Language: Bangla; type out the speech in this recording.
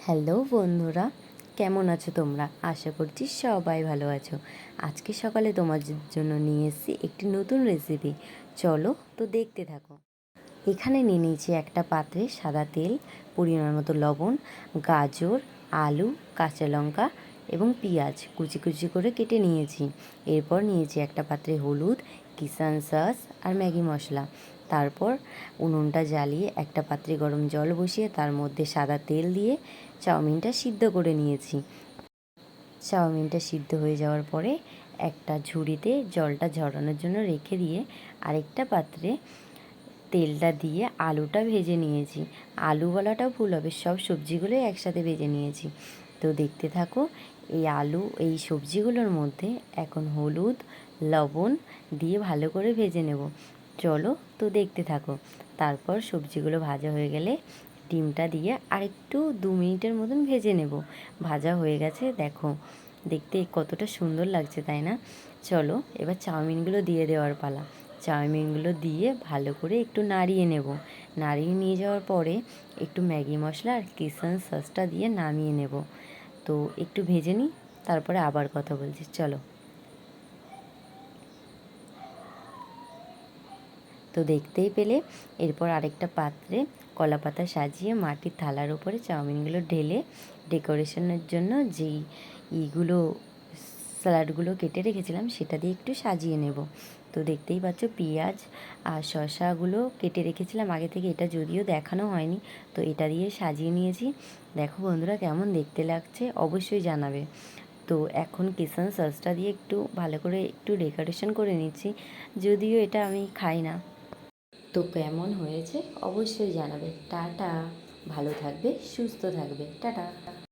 হ্যালো বন্ধুরা, কেমন আছো তোমরা? আশা করছি সবাই ভালো আছো। আজকে সকালে তোমাদের জন্য নিয়ে এসেছি একটি নতুন রেসিপি। চলো তো দেখতে থাকো। এখানে নিয়ে নিয়েছি একটা পাত্রে সাদা তেল, পরিমাণ মতো লবণ, গাজর, আলু, কাঁচা লঙ্কা এবং পেঁয়াজ কুচি কুচি করে কেটে নিয়েছি। এরপর নিয়েছি একটা পাত্রে হলুদ, কিষান সস আর ম্যাগি মশলা। তারপর উনুনটা জ্বালিয়ে একটা পাত্রে গরম জল বসিয়ে তার মধ্যে সাদা তেল দিয়ে চাউমিনটা সিদ্ধ করে নিয়েছি। চাউমিনটা সিদ্ধ হয়ে যাওয়ার পরে একটা ঝুড়িতে জলটা ঝরানোর জন্য রেখে দিয়ে আরেকটা পাত্রে তেলটা দিয়ে আলুটা ভেজে নিয়েছি। আলু বলাটাও ভুল হবে, সব সবজিগুলোই একসাথে ভেজে নিয়েছি। তো দেখতে থাকো। এই সবজিগুলোর মধ্যে এখন হলুদ, লবণ দিয়ে ভালো করে ভেজে নেব। চলো তো দেখতে থাকো। তারপর সবজিগুলো ভাজা হয়ে গেলে ডিমটা দিয়ে আরেকটু 2 মিনিটের মতন ভেজে নেব। ভাজা হয়ে গেছে, দেখো দেখতে কতটা সুন্দর লাগছে, তাই না? চলো এবার চাউমিনগুলো দিয়ে দেওয়ার পালা। চাউমিনগুলো দিয়ে ভালো করে একটু নাড়িয়ে নেব। নাড়িয়ে নিয়ে যাওয়ার পরে একটু ম্যাগি মশলা আর কিষান সসটা দিয়ে নামিয়ে নেব। তো একটু ভেজে নিই, তারপরে আবার কথা বলছি, চলো। তো দেখতেই পেলে এরপর আরেকটা পাত্রে কলাপাতা সাজিয়ে মাটির থালার উপরে চাউমিনগুলো ঢেলে ডেকোরেশনের জন্য যেই ইগুলো স্যালাডগুলো কেটে রেখেছিলাম সেটা দিয়ে একটু সাজিয়ে নেব। তো দেখতেই পাচ্ছ পেঁয়াজ আর শসাগুলো কেটে রেখেছিলাম আগে থেকে, এটা যদিও দেখানো হয়নি, তো এটা দিয়ে সাজিয়ে নিয়েছি। দেখো বন্ধুরা কেমন দেখতে লাগছে অবশ্যই জানাবে। তো এখন কিষান সসটা দিয়ে একটু ভালো করে একটু ডেকোরেশন করে নিচ্ছি, যদিও এটা আমি খাই না। তো কেমন হয়েছে অবশ্যই জানাবে। টাটা, ভালো থাকবে, সুস্থ থাকবে, টাটা।